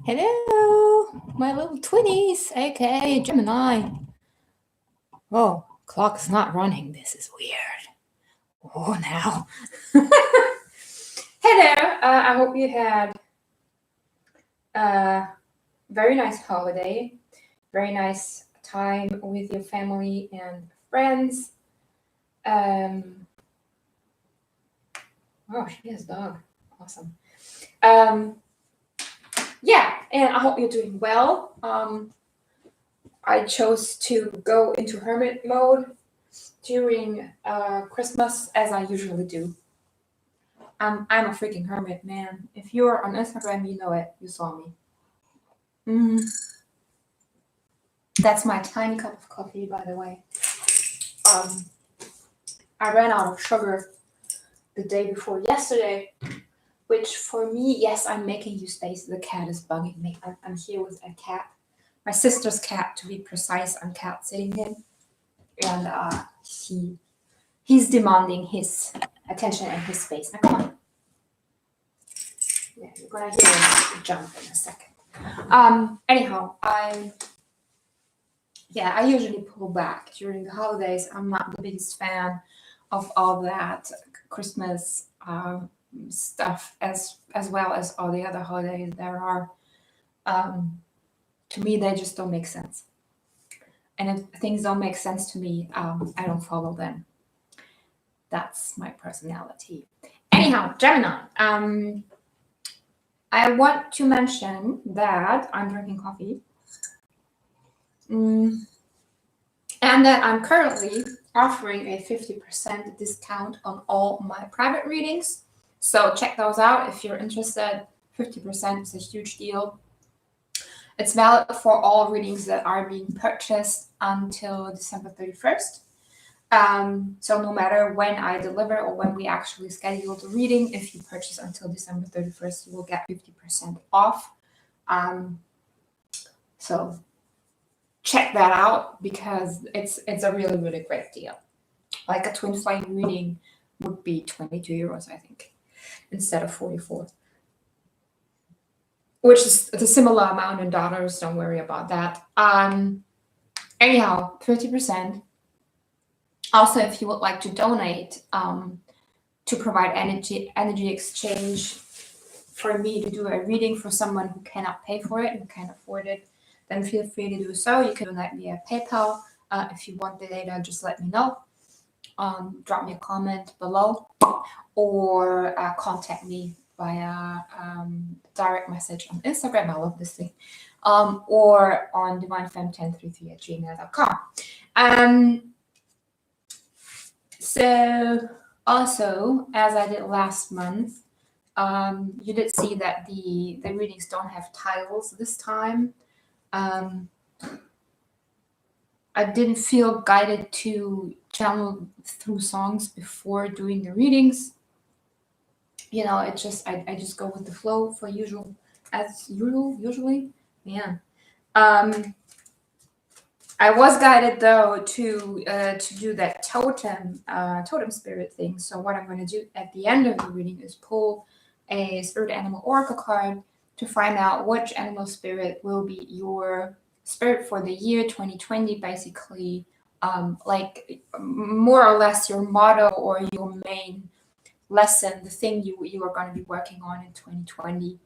Hello, my little twinnies, aka Gemini. Oh, clock's not running. This is weird. Oh, now. Hello. I hope you had a very nice holiday, very nice time with your family and friends. Oh, she has a dog. Awesome. Yeah, and I hope you're doing well. I chose to go into hermit mode during Christmas, as I usually do. I'm a freaking hermit, man. If you're on Instagram, you know it. You saw me. That's my tiny cup of coffee, by the way. I ran out of sugar the day before yesterday, which for me, yes, I'm making you space. The cat is bugging me. I'm here with a cat. My sister's cat, to be precise. I'm cat sitting him. And he's demanding his attention and his space. Now, come on. Yeah, you're gonna hear him jump in a second. Anyhow, I usually pull back during the holidays. I'm not the biggest fan of all that Christmas stuff as well as all the other holidays there are. To me, they just don't make sense. And if things don't make sense to me, I don't follow them. That's my personality. Anyhow, Gemini. I want to mention that I'm drinking coffee. And that I'm currently offering a 50% discount on all my private readings. So check those out if you're interested. 50% is a huge deal. It's valid for all readings that are being purchased until December 31st. So no matter when I deliver or when we actually schedule the reading, if you purchase until December 31st, you will get 50% off. So check that out because it's a really, really great deal. Like a twin flame reading would be 22 euros, I think, instead of 44. Which is a similar amount in dollars. Don't worry about that. Anyhow, 30%. Also, if you would like to donate to provide energy exchange for me to do a reading for someone who cannot pay for it and can't afford it, then feel free to do so. You can donate via PayPal. If you want the data, just let me know. Drop me a comment below or contact me via direct message on Instagram. I love this thing. Or on DIVINATION1033@gmail.com. So also, as I did last month, you did see that the readings don't have titles this time. I didn't feel guided to channel through songs before doing the readings. You know, it just I just go with the flow for usually. Yeah. I was guided though to do that totem spirit thing. So what I'm going to do at the end of the reading is pull a spirit animal oracle card to find out which animal spirit will be your spirit for the year 2020, basically, like more or less your motto or your main lesson, the thing you are going to be working on in 2020.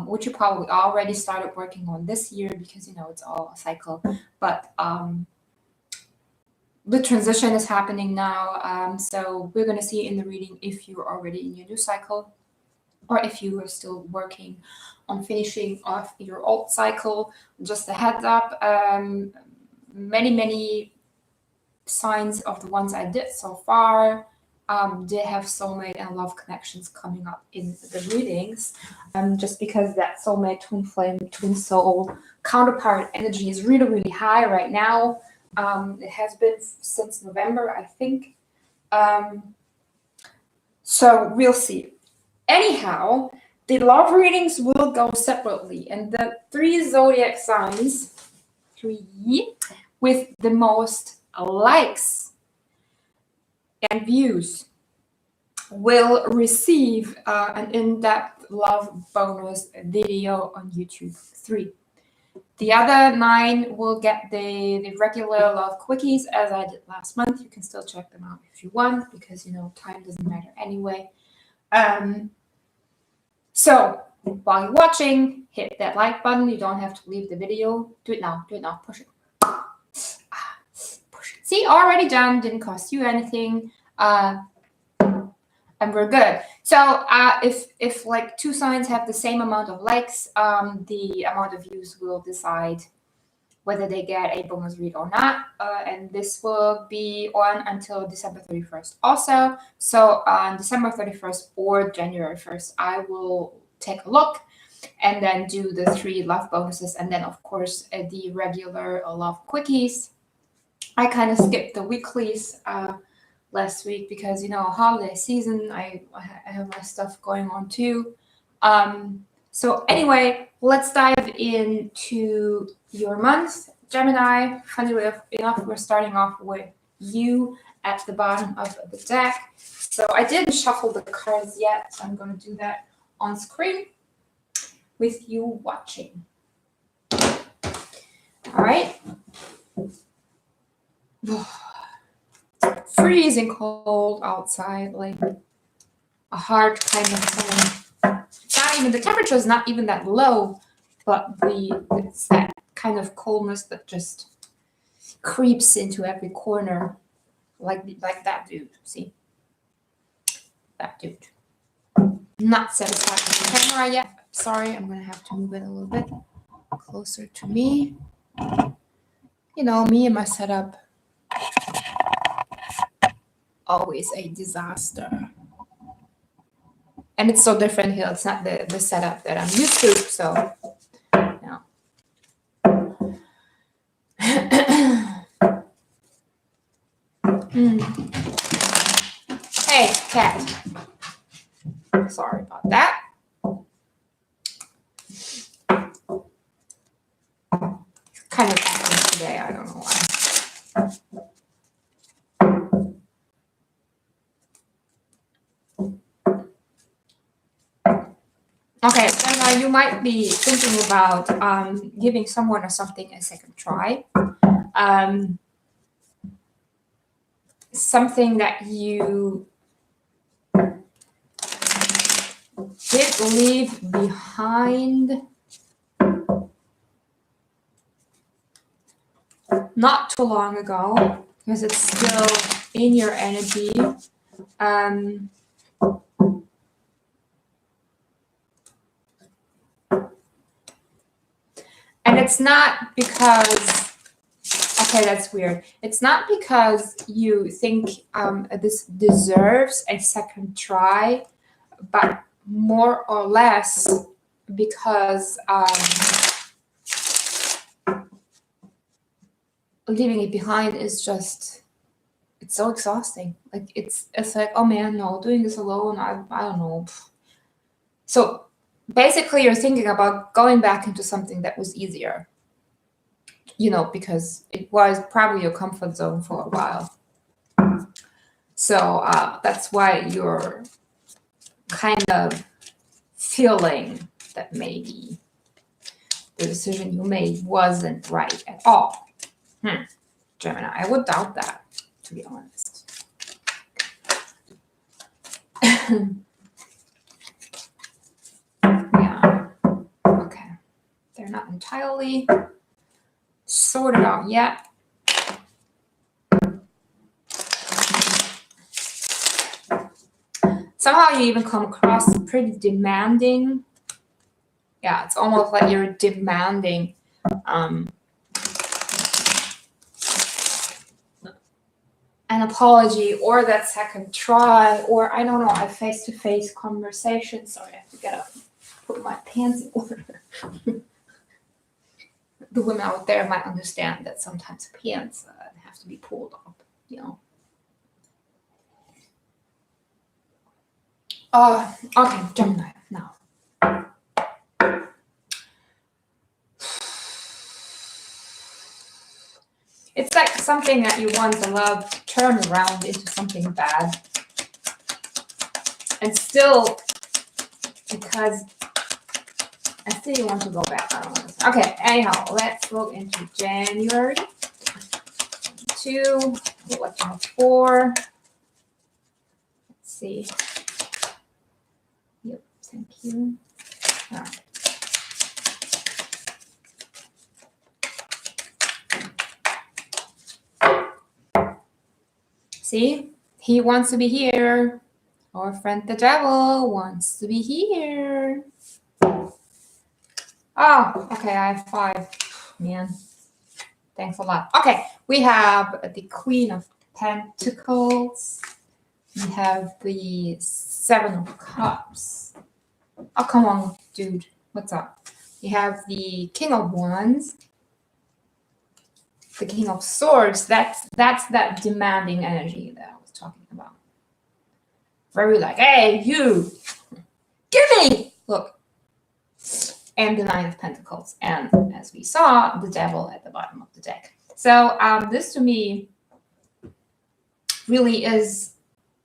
Which you probably already started working on this year because, you know, it's all a cycle. But the transition is happening now. So we're going to see in the reading if you're already in your new cycle or if you are still working on finishing off your old cycle. Just a heads up, many signs of the ones I did so far did have soulmate and love connections coming up in the readings, just because that soulmate, twin flame, twin soul counterpart energy is really, really high right now. It has been since November, I think. So we'll see. Anyhow, the love readings will go separately, and the 3 zodiac signs, 3 with the most likes and views will receive an in-depth love bonus video on YouTube 3. The other 9 will get the regular love quickies as I did last month. You can still check them out if you want, because you know time doesn't matter anyway. So while you're watching, hit that like button. You don't have to leave the video. Do it now. Do it now. Push it. Push it. See, already done. Didn't cost you anything. And we're good. So if like 2 signs have the same amount of likes, the amount of views will decide whether they get a bonus read or not. And this will be on until December 31st also. So on December 31st or January 1st, I will take a look and then do the 3 love bonuses. And then of course, the regular love quickies. I kind of skipped the weeklies last week because, you know, holiday season, I have my stuff going on too. So anyway, let's dive into your month, Gemini. Funny enough, we're starting off with you at the bottom of the deck. So I didn't shuffle the cards yet, so I'm going to do that on screen with you watching. All right. Freezing cold outside, like a hard kind of thing. Not even, the temperature is not even that low, but it's that kind of coldness that just creeps into every corner, like that dude. See, that dude. Not satisfied with the camera yet. Sorry, I'm gonna have to move it a little bit closer to me. You know, me and my setup. Always a disaster. And it's so different here. It's not the setup that I'm used to. So, yeah. Hey, cat. Sorry about that. Kind of acting today. I don't know why. Okay, so now you might be thinking about giving someone or something a second try. Something that you did leave behind not too long ago, because it's still in your energy. And it's not because, okay, that's weird. It's not because you think this deserves a second try, but more or less because leaving it behind is just, it's so exhausting. Like it's like, oh man, no, doing this alone, I don't know. So basically, you're thinking about going back into something that was easier, you know, because it was probably your comfort zone for a while. So that's why you're kind of feeling that maybe the decision you made wasn't right at all. Gemini, I would doubt that, to be honest. Yeah. Okay. They're not entirely sorted out yet. Somehow you even come across pretty demanding. Yeah, it's almost like you're demanding an apology or that second try, or I don't know, a face-to-face conversation. Sorry, I have to get up and put my pants in order. The women out there might understand that sometimes pants have to be pulled up, you know. Okay, Gemini, now. It's like something that you once loved turn around into something bad. And still, because I still want to go back. I don't want to. Okay, anyhow, let's look into January. 2, what 4. Let's see. Yep, thank you. All right. See, he wants to be here. Our friend the devil wants to be here. Oh, okay, I have 5. Man, thanks a lot. Okay, we have the Queen of Pentacles. We have the 7 of Cups. Oh, come on, dude. What's up? We have the King of Wands. The King of Swords. That's that demanding energy that I was talking about. Very like, hey, you, give me. Look. And the 9 of Pentacles, and as we saw, the devil at the bottom of the deck. So this to me really is,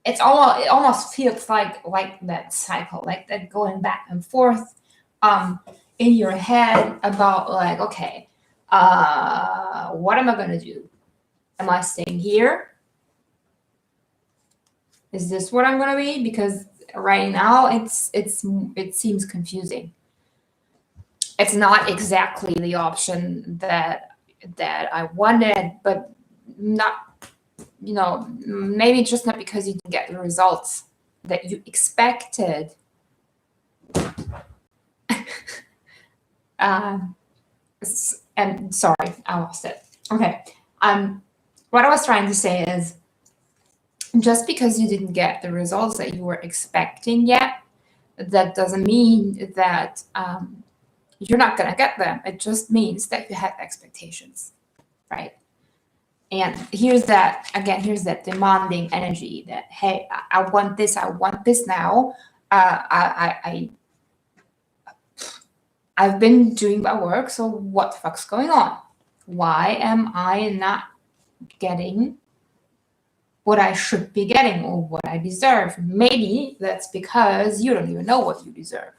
it almost feels like that cycle, like that going back and forth in your head about like, okay, what am I gonna do? Am I staying here? Is this what I'm gonna be? Because right now it seems confusing. It's not exactly the option that I wanted, but not, you know, maybe just not because you didn't get the results that you expected. And sorry, I lost it. Okay. What I was trying to say is, just because you didn't get the results that you were expecting yet, that doesn't mean that you're not going to get them. It just means that you had expectations, right? And here's that, again, here's that demanding energy that, hey, I want this now. I've been doing my work, so what the fuck's going on? Why am I not getting what I should be getting or what I deserve? Maybe that's because you don't even know what you deserve.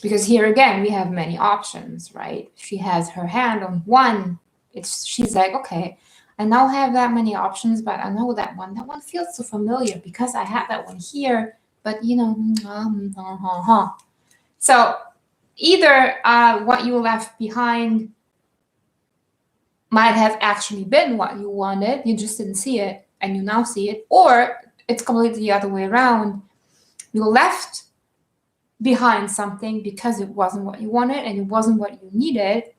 Because here again, we have many options, right? She has her hand on one. She's like, okay, I now have that many options, but I know that one feels so familiar because I have that one here, but you know, So either what you left behind might have actually been what you wanted, you just didn't see it, and you now see it, or it's completely the other way around. You left behind something because it wasn't what you wanted and it wasn't what you needed,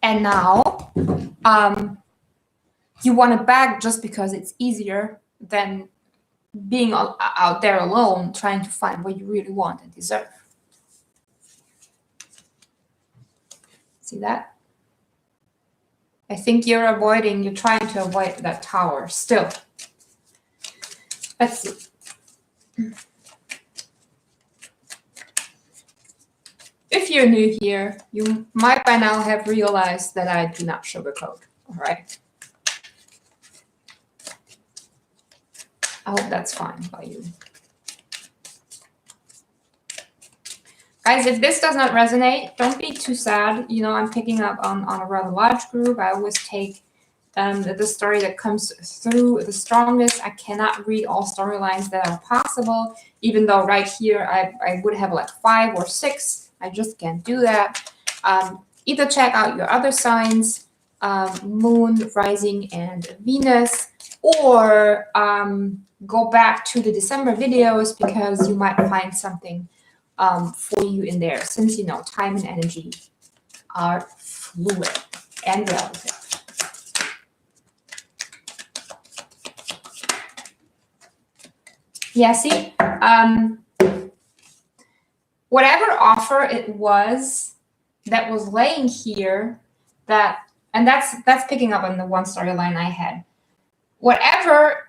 and now you want it back just because it's easier than being out there alone trying to find what you really want and deserve. See that? I think you're trying to avoid that tower still. Let's see. If you're new here, you might by now have realized that I do not sugarcoat, all right? I hope that's fine by you. Guys, if this does not resonate, don't be too sad. You know, I'm picking up on a rather large group. I always take the story that comes through the strongest. I cannot read all storylines that are possible, even though right here I would have like 5 or 6. I just can't do that. Either check out your other signs, Moon, Rising, and Venus, or go back to the December videos because you might find something for you in there, since, you know, time and energy are fluid and relative. Yeah, see, whatever offer it was that was laying here, and that's picking up on the one storyline I had. Whatever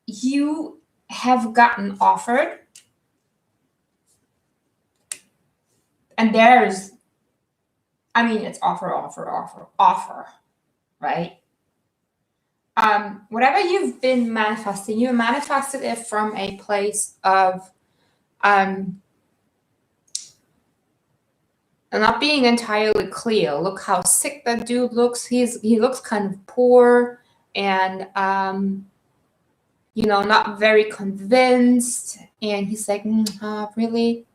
you have gotten offered, and there's, I mean, it's offer, right? whatever you've been manifesting, you manifested it from a place of not being entirely clear. Look how sick that dude looks. He looks kind of poor and you know, not very convinced. And he's like, really?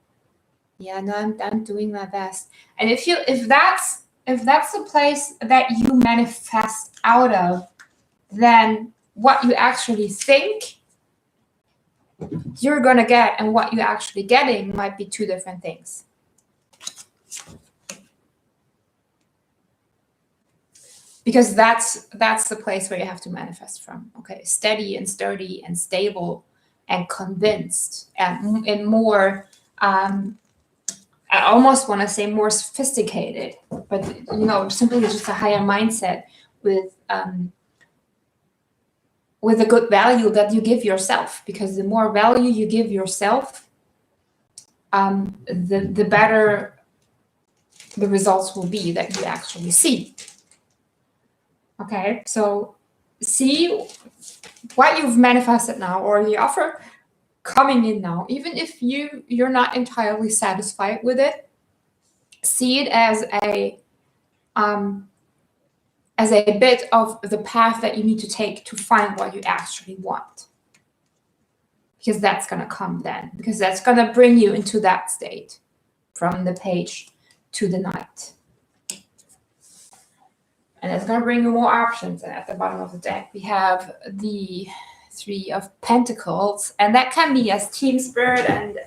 Yeah, no, I'm doing my best. And if that's the place that you manifest out of, then what you actually think you're gonna get and what you're actually getting might be two different things. Because that's the place where you have to manifest from. Okay, steady and sturdy and stable and convinced and more. I almost want to say more sophisticated, but you know, simply just a higher mindset with a good value that you give yourself. Because the more value you give yourself, the better the results will be that you actually see. Okay, so see what you've manifested now, or the offer coming in now, even if you're not entirely satisfied with it. See it as a bit of the path that you need to take to find what you actually want, because that's going to come then, because that's going to bring you into that state from the Page to the Knight. And it's going to bring you more options. And at the bottom of the deck, we have the Three of Pentacles. And that can be as team spirit and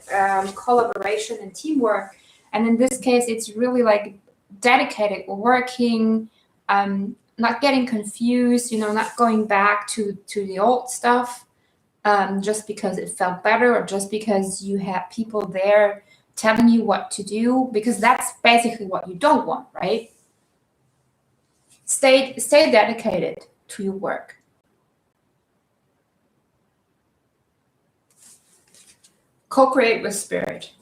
collaboration and teamwork. And in this case, it's really like dedicated working, not getting confused, you know, not going back to the old stuff just because it felt better, or just because you have people there telling you what to do, because that's basically what you don't want, right? Stay dedicated to your work. Co-create with spirit.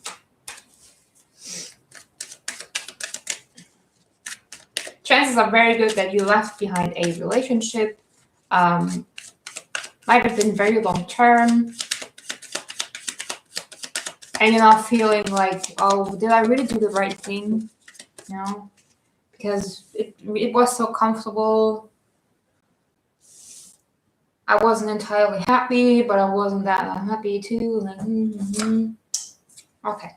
Chances are very good that you left behind a relationship. Might have been very long term. And you're not feeling like, oh, did I really do the right thing? You know? Because it was so comfortable. I wasn't entirely happy, but I wasn't that unhappy too. Like, Okay.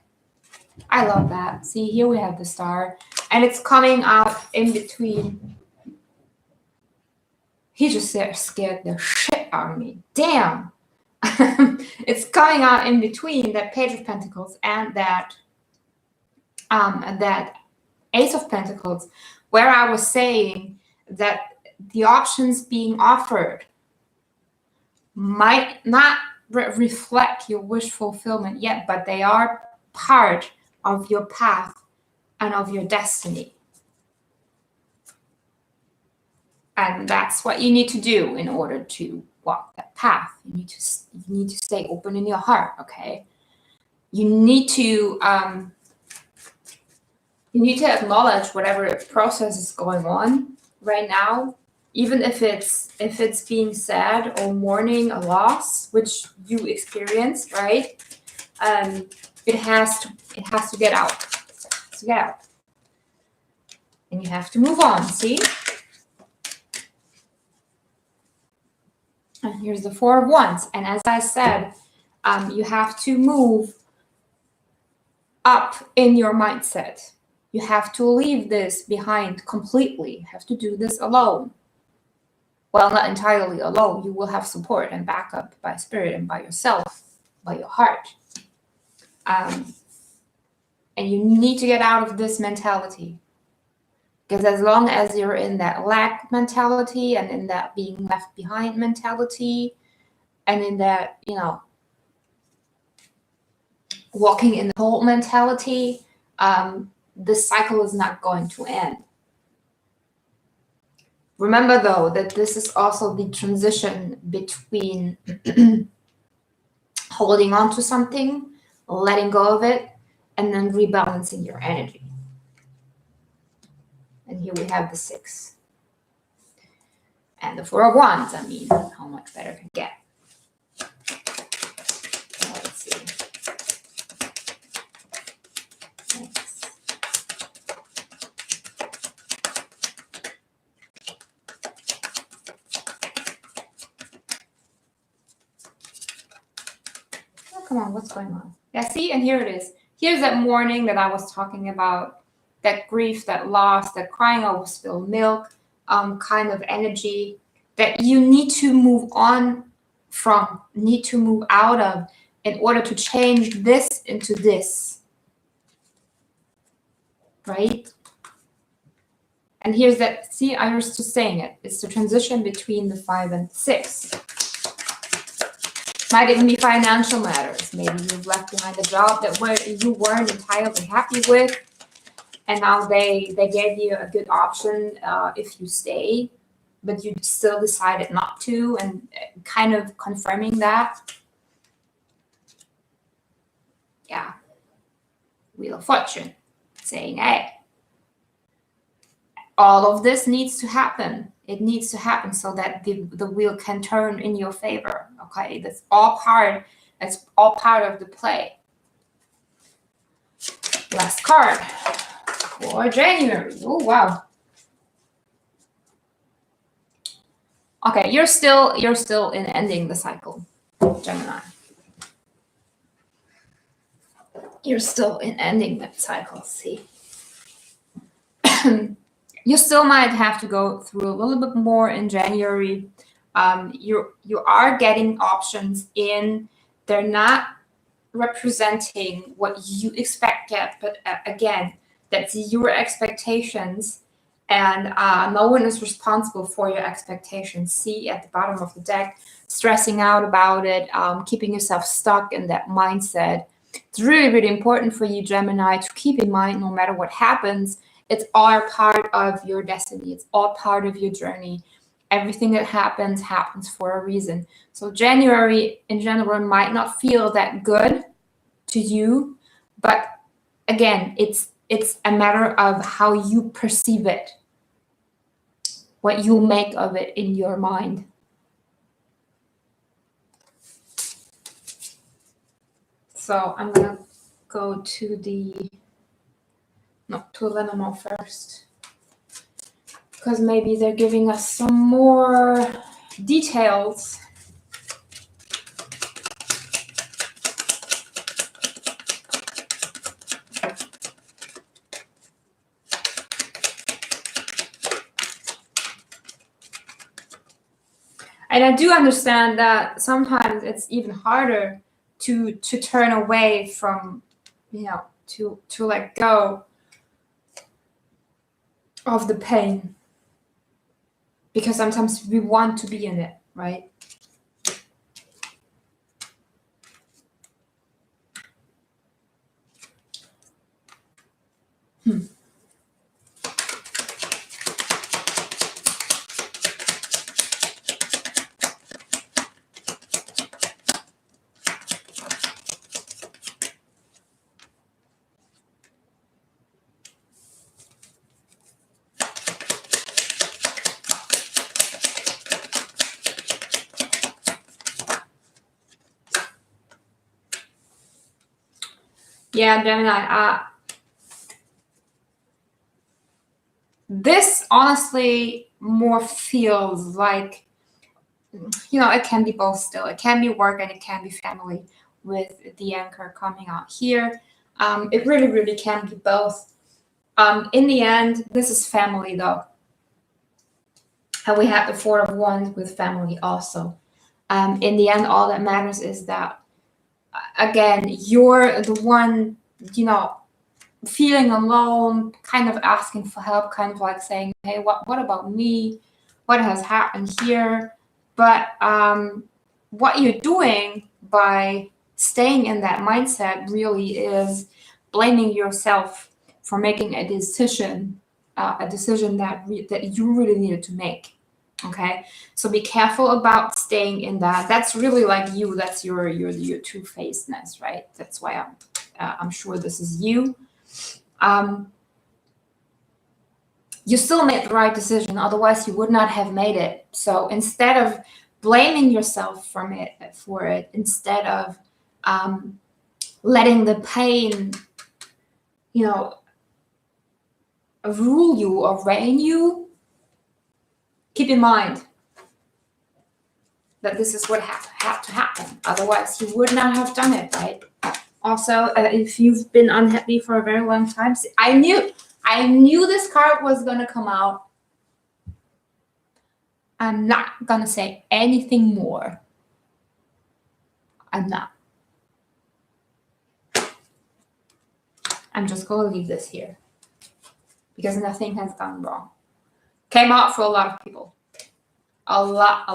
I love that. See, here we have the Star. And it's coming out in between. He just scared the shit out of me. Damn. It's coming out in between that Page of Pentacles and that Ace of Pentacles, where I was saying that the options being offered might not reflect your wish fulfillment yet, but they are part of your path and of your destiny. And that's what you need to do in order to walk that path. You need to stay open in your heart, okay? You need to acknowledge whatever process is going on right now, even if it's being sad or mourning a loss, which you experience, right? It has to get out. It has to get out. And you have to move on, see? And here's the Four of Wands. And as I said, you have to move up in your mindset. You have to leave this behind completely. You have to do this alone. Well, not entirely alone. You will have support and backup by spirit and by yourself, by your heart. And you need to get out of this mentality. Because as long as you're in that lack mentality and in that being left behind mentality and in that, you know, walking in the cold mentality, this cycle is not going to end. Remember, though, that this is also the transition between holding on to something, letting go of it, and then rebalancing your energy. And here we have the 6. And the Four of Wands, I mean, how much better can it get? Let's see. Next. Oh, come on, what's going on? Yeah, see, and here it is. Here's that mourning that I was talking about, that grief, that loss, that crying over spilled milk, kind of energy that you need to move on from, need to move out of in order to change this into this, right? And here's that, see, I was just saying it. It's the transition between the 5 and 6. Might even be financial matters. Maybe you've left behind a job that you weren't entirely happy with, and now they gave you a good option if you stay, but you still decided not to, and kind of confirming that. Yeah. Wheel of Fortune saying, hey, all of this needs to happen. It needs to happen so that the wheel can turn in your favor. Okay, that's all part of the play. Last card for January. Oh wow. Okay, you're still in ending the cycle, Gemini. You're still in ending that cycle. See. You still might have to go through a little bit more in January. You are getting options in. They're not representing what you expect yet, but again, that's your expectations, and no one is responsible for your expectations. See at the bottom of the deck, stressing out about it, keeping yourself stuck in that mindset. It's really, really important for you, Gemini, to keep in mind no matter what happens, it's all part of your destiny. It's all part of your journey. Everything that happens for a reason. So January in general might not feel that good to you, but again, it's a matter of how you perceive it, what you make of it in your mind. So I'm gonna go to lenormand first, because maybe they're giving us some more details. And I do understand that sometimes it's even harder to turn away from, to let go of the pain, because sometimes we want to be in it, right? Yeah, Gemini, this honestly more feels like, it can be both still. It can be work and it can be family with the anchor coming out here. It really, really can be both. In the end, this is family though. And we have the Four of Wands with family also. In the end, all that matters is that, again, you're the one, feeling alone, kind of asking for help, kind of like saying, hey, what about me? What has happened here? But what you're doing by staying in that mindset really is blaming yourself for making a decision that you really needed to make. Okay, so be careful about staying in that. That's really like you. That's your two-facedness, right? That's why I'm sure this is you. you still made the right decision. Otherwise, you would not have made it. So instead of blaming yourself for it, instead of letting the pain, you know, rule you or reign you, keep in mind that this is what had to happen. Otherwise, you would not have done it, right? Also, if you've been unhappy for a very long time, I knew this card was gonna come out. I'm not gonna say anything more. I'm not. I'm just gonna leave this here because nothing has gone wrong. Came out for a lot of people. A lot.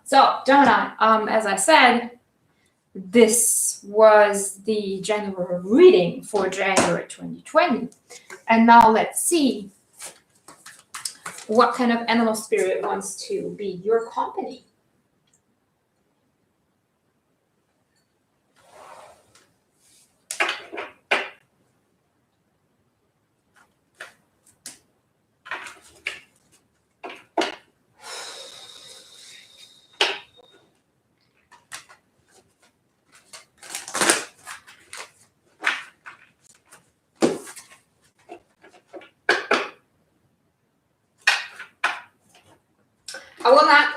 So, Gemini, as I said, this was the January reading for January 2020. And now let's see what kind of animal spirit wants to be your company. I will not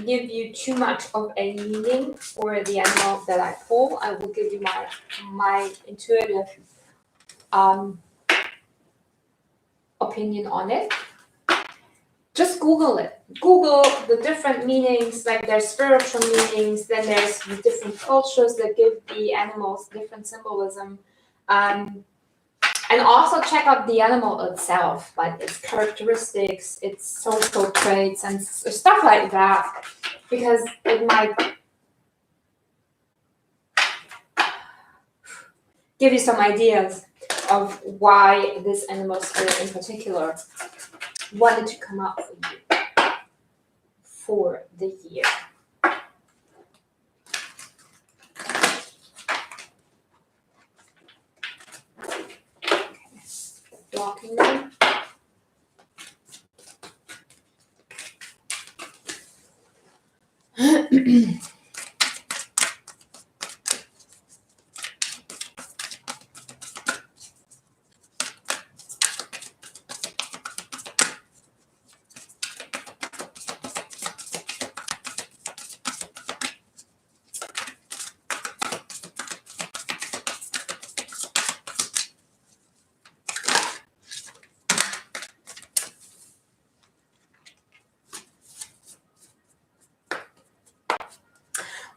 give you too much of a meaning for the animal that I pull. I will give you my intuitive opinion on it. Just Google it. Google the different meanings, like there's spiritual meanings, then there's the different cultures that give the animals different symbolism. And also check out the animal itself, like its characteristics, its social traits, and stuff like that, because it might give you some ideas of why this animal spirit in particular wanted to come out for you for the year. Blocking them.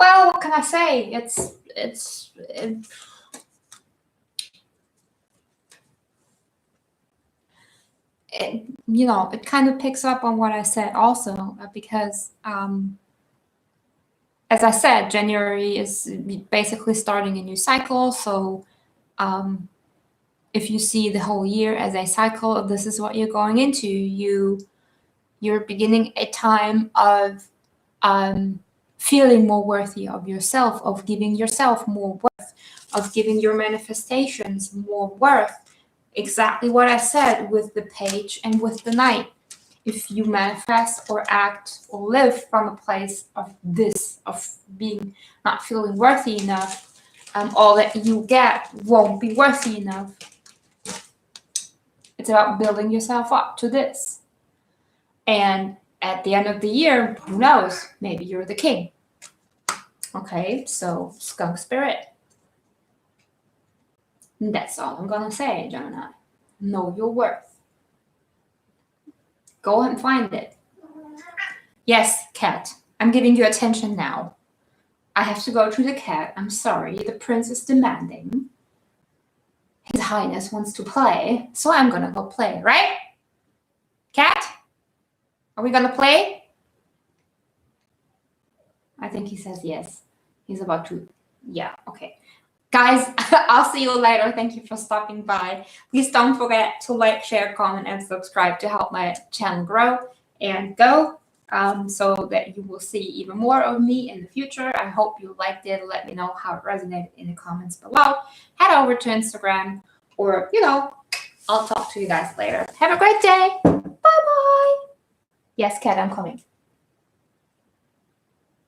Well, what can I say? You know, it kind of picks up on what I said also, because as I said, January is basically starting a new cycle. So if you see the whole year as a cycle, this is what you're going into. You're beginning a time of feeling more worthy of yourself, of giving yourself more worth, of giving your manifestations more worth. Exactly what I said with the page and with the knight. If you manifest or act or live from a place of this, of being not feeling worthy enough, all that you get won't be worthy enough. It's about building yourself up to this. And at the end of the year, who knows? Maybe you're the king. Okay, so skunk spirit. And that's all I'm gonna say, Gemini. Know your worth. Go and find it. Yes, cat. I'm giving you attention now. I have to go to the cat. I'm sorry. The prince is demanding. His Highness wants to play, so I'm gonna go play, right? Cat? Are we gonna play? I think he says yes. He's about to. Yeah, okay. Guys, I'll see you later. Thank you for stopping by. Please don't forget to like, share, comment, and subscribe to help my channel grow and go, so that you will see even more of me in the future. I hope you liked it. Let me know how it resonated in the comments below. Head over to Instagram, or, you know, I'll talk to you guys later. Have a great day. Bye-bye. Yes, Kat, I'm coming.